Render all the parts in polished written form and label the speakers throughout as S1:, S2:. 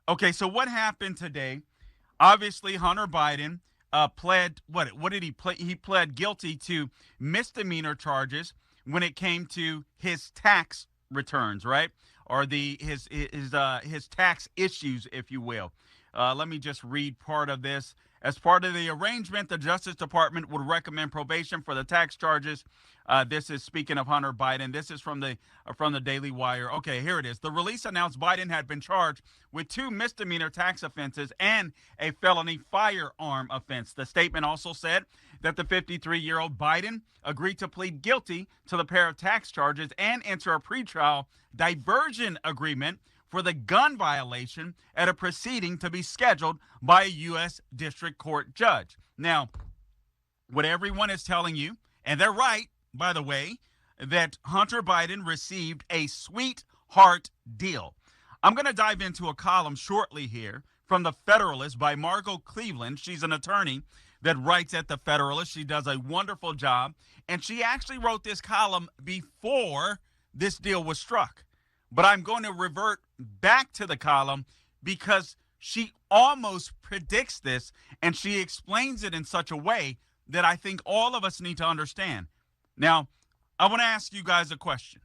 S1: Okay, so what happened today? Obviously, Hunter Biden pled what did he play? He pled guilty to misdemeanor charges when it came to his tax returns, right? Or his tax issues, if you will. Let me just read part of this. As part of the arrangement, the Justice Department would recommend probation for the tax charges. This is speaking of Hunter Biden. This is from the Daily Wire. Okay, here it is. The release announced Biden had been charged with 2 misdemeanor tax offenses and a felony firearm offense. The statement also said that the 53-year-old Biden agreed to plead guilty to the pair of tax charges and enter a pretrial diversion agreement for the gun violation at a proceeding to be scheduled by a U.S. District Court judge. Now, what everyone is telling you, and they're right, by the way, that Hunter Biden received a sweetheart deal. I'm going to dive into a column shortly here from The Federalist by Margot Cleveland. She's an attorney that writes at The Federalist. She does a wonderful job, and she actually wrote this column before this deal was struck. But I'm going to revert back to the column because she almost predicts this, and she explains it in such a way that I think all of us need to understand. Now, I want to ask you guys a question.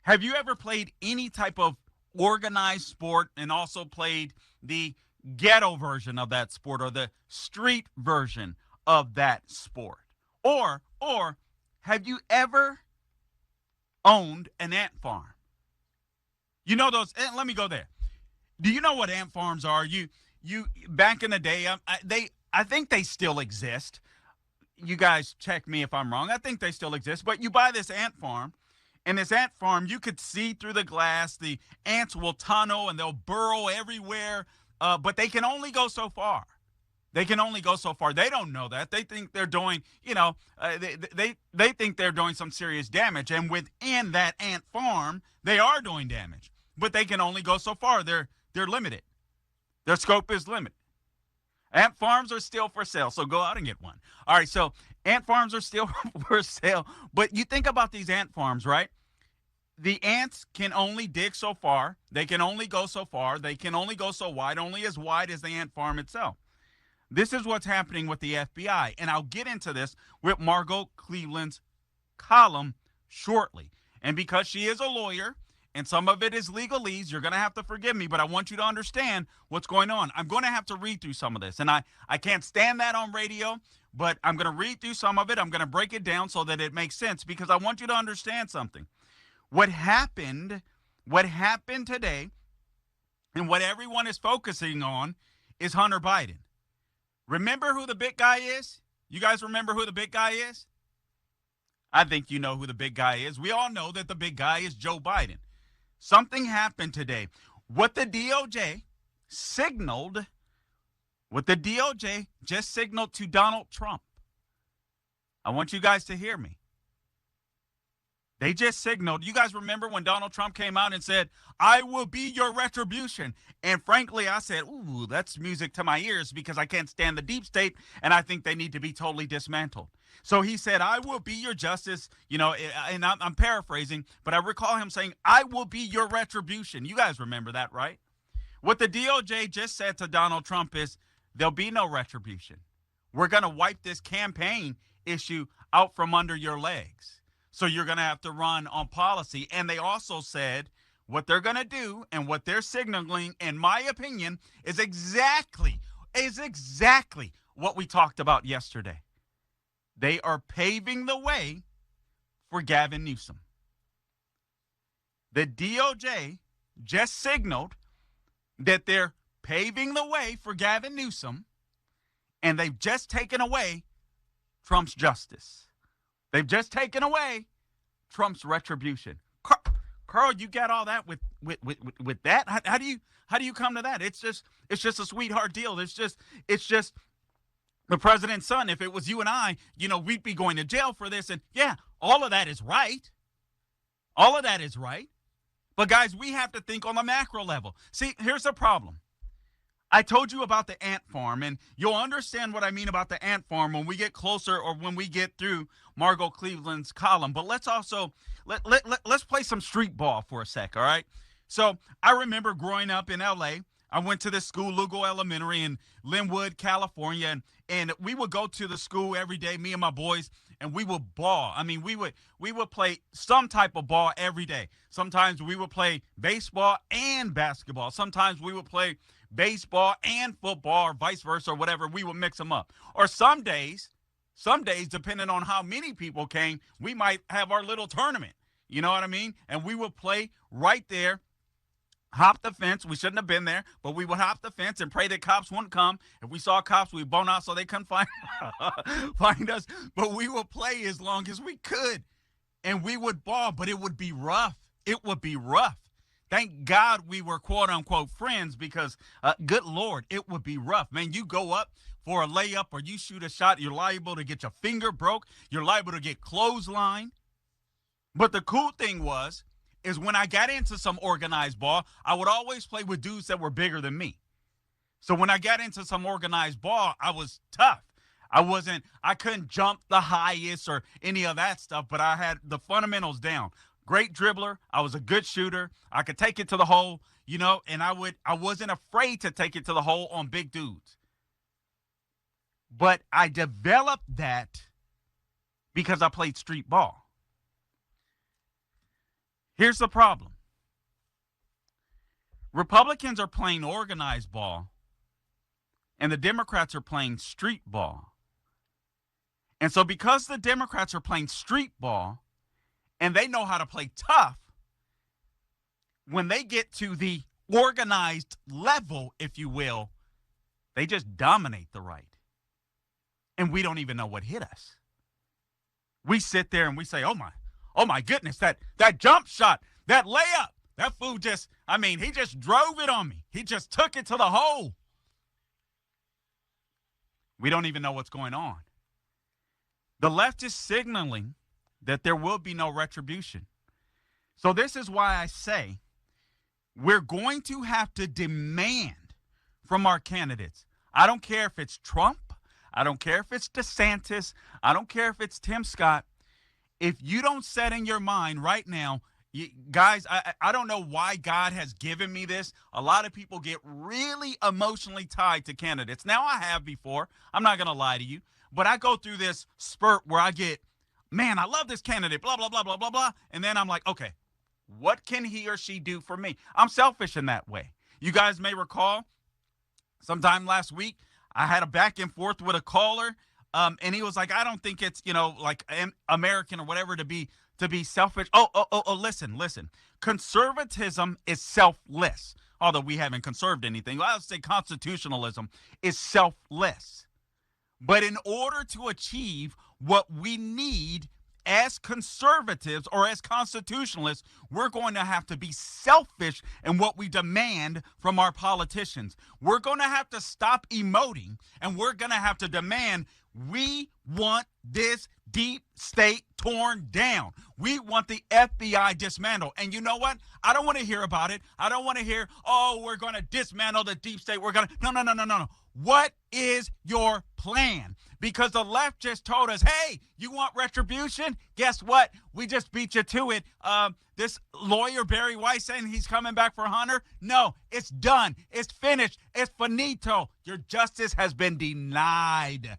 S1: Have you ever played any type of organized sport and also played the ghetto version of that sport or the street version of that sport? Or have you ever owned an ant farm? You know those, let me go there. Do you know what ant farms are? You back in the day, I think they still exist. You guys check me if I'm wrong. I think they still exist. But you buy this ant farm, and this ant farm, you could see through the glass. The ants will tunnel and they'll burrow everywhere, but they can only go so far. They can only go so far. They don't know that. They think they're doing, they think they're doing some serious damage. And within that ant farm, they are doing damage. But they can only go so far. They're limited. Their scope is limited. Ant farms are still for sale, so go out and get one. All right, so ant farms are still for sale. But you think about these ant farms, right? The ants can only dig so far. They can only go so far. They can only go so wide as the ant farm itself. This is what's happening with the FBI. And I'll get into this with Margot Cleveland's column shortly. And because she is a lawyer, and some of it is legalese, you're going to have to forgive me, but I want you to understand what's going on. I'm going to have to read through some of this, and I can't stand that on radio, but I'm going to read through some of it. I'm going to break it down so that it makes sense because I want you to understand something. What happened today and what everyone is focusing on is Hunter Biden. Remember who the big guy is? You guys remember who the big guy is? I think you know who the big guy is. We all know that the big guy is Joe Biden. Something happened today. What the DOJ just signaled to Donald Trump. I want you guys to hear me. They just signaled. You guys remember when Donald Trump came out and said, I will be your retribution. And frankly, I said, ooh, that's music to my ears because I can't stand the deep state and I think they need to be totally dismantled. So he said, I will be your justice, and I'm paraphrasing, but I recall him saying, I will be your retribution. You guys remember that, right? What the DOJ just said to Donald Trump is there'll be no retribution. We're going to wipe this campaign issue out from under your legs. So you're going to have to run on policy. And they also said what they're going to do and what they're signaling, in my opinion, is exactly what we talked about yesterday. They are paving the way for Gavin Newsom. The DOJ just signaled that they're paving the way for Gavin Newsom, and they've just taken away Trump's justice. They've just taken away Trump's retribution. Carl, you got all that with that? How do you come to that? It's just a sweetheart deal. It's just the president's son. If it was you and I, we'd be going to jail for this. And yeah, all of that is right. All of that is right. But guys, we have to think on the macro level. See, here's the problem. I told you about the ant farm, and you'll understand what I mean about the ant farm when we get closer or when we get through Margot Cleveland's column. But let's also let's play some street ball for a sec, all right? So I remember growing up in L.A., I went to this school, Lugo Elementary in Linwood, California, and we would go to the school every day, me and my boys, and we would ball. I mean, we would play some type of ball every day. Sometimes we would play baseball and basketball. Sometimes we would play baseball and football, or vice versa, or whatever. We would mix them up. Or some days, depending on how many people came, we might have our little tournament. You know what I mean? And we would play right there, hop the fence. We shouldn't have been there, but we would hop the fence and pray that cops wouldn't come. If we saw cops, we'd bone out so they couldn't find us. But we would play as long as we could, and we would ball, but it would be rough. It would be rough. Thank God we were quote-unquote friends because, good Lord, it would be rough. Man, you go up for a layup or you shoot a shot, you're liable to get your finger broke. You're liable to get clotheslined. But the cool thing is when I got into some organized ball, I would always play with dudes that were bigger than me. So when I got into some organized ball, I was tough. I couldn't jump the highest or any of that stuff, but I had the fundamentals down. Great dribbler. I was a good shooter. I could take it to the hole, and I wasn't afraid to take it to the hole on big dudes. But I developed that because I played street ball. Here's the problem. Republicans are playing organized ball, and the Democrats are playing street ball. And so because the Democrats are playing street ball, and they know how to play tough, when they get to the organized level, if you will, they just dominate the right. And we don't even know what hit us. We sit there and we say, oh my goodness, that jump shot, that layup, that fool he just drove it on me. He just took it to the hole. We don't even know what's going on. The left is signaling that there will be no retribution. So this is why I say we're going to have to demand from our candidates. I don't care if it's Trump. I don't care if it's DeSantis. I don't care if it's Tim Scott. If you don't set in your mind right now, guys, I don't know why God has given me this. A lot of people get really emotionally tied to candidates. Now, I have before. I'm not going to lie to you. But I go through this spurt where I get, man, I love this candidate, blah, blah, blah, blah, blah, blah. And then I'm like, okay, what can he or she do for me? I'm selfish in that way. You guys may recall sometime last week, I had a back and forth with a caller. And he was like, I don't think it's, like American or whatever to be selfish. Listen. Conservatism is selfless. Although we haven't conserved anything. I would say constitutionalism is selfless. But in order to achieve what we need as conservatives or as constitutionalists, we're going to have to be selfish in what we demand from our politicians. We're going to have to stop emoting, and we're going to have to demand we want this deep state torn down. We want the FBI dismantled. And you know what? I don't want to hear about it. I don't want to hear, we're going to dismantle the deep state. No. What is your plan? Because the left just told us, hey, you want retribution? Guess what? We just beat you to it. This lawyer, Barry Weiss, saying he's coming back for Hunter. No, it's done. It's finished. It's finito. Your justice has been denied.